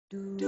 Cream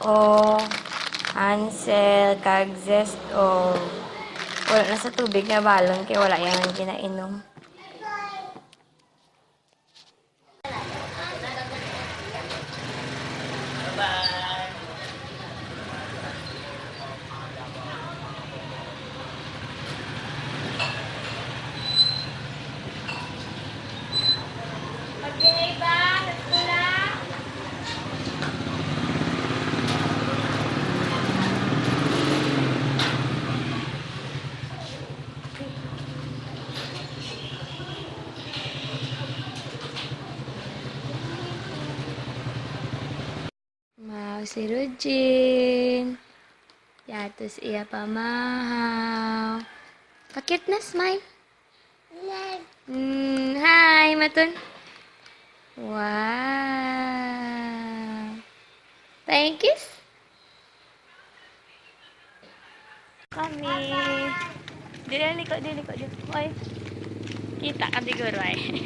o Hansel, kag zest o wala na sa tubig na balon kay wala yan ginainom. Mau si Rujin. Yatos iya pamahaw. Pakit na smile. Hi, Matun. Wow. Thank you. Kami. Dili ko. Oy. Kita ka siguro ay.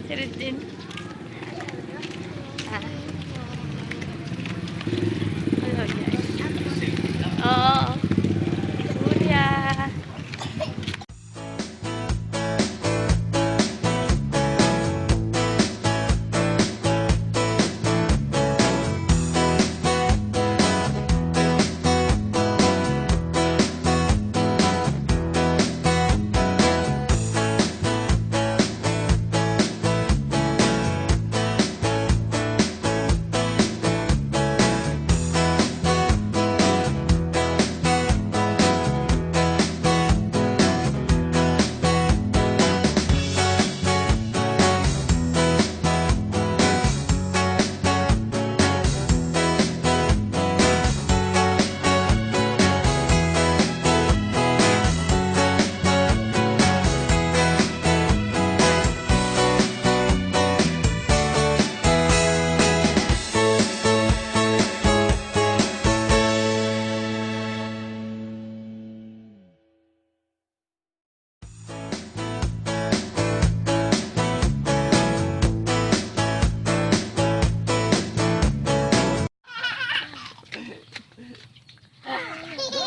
Si Rujin. Oo. Surya.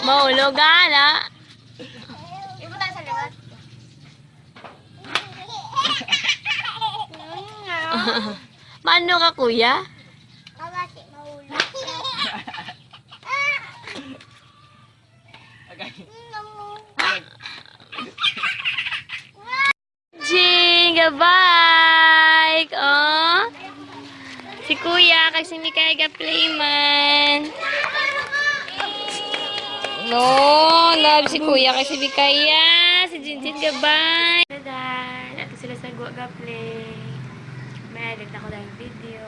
Maulog na. Ibu tayo sa liwat. Mano ka, kuya? Kabati, mahulog. Jinga bike! Oh! Si kuya, kasi hindi kaya playman. No, love si kuya kasi di kaya. Si Jinjin gabay. Dadan. Ato sila sa gwa ga play. May edit ako lang video.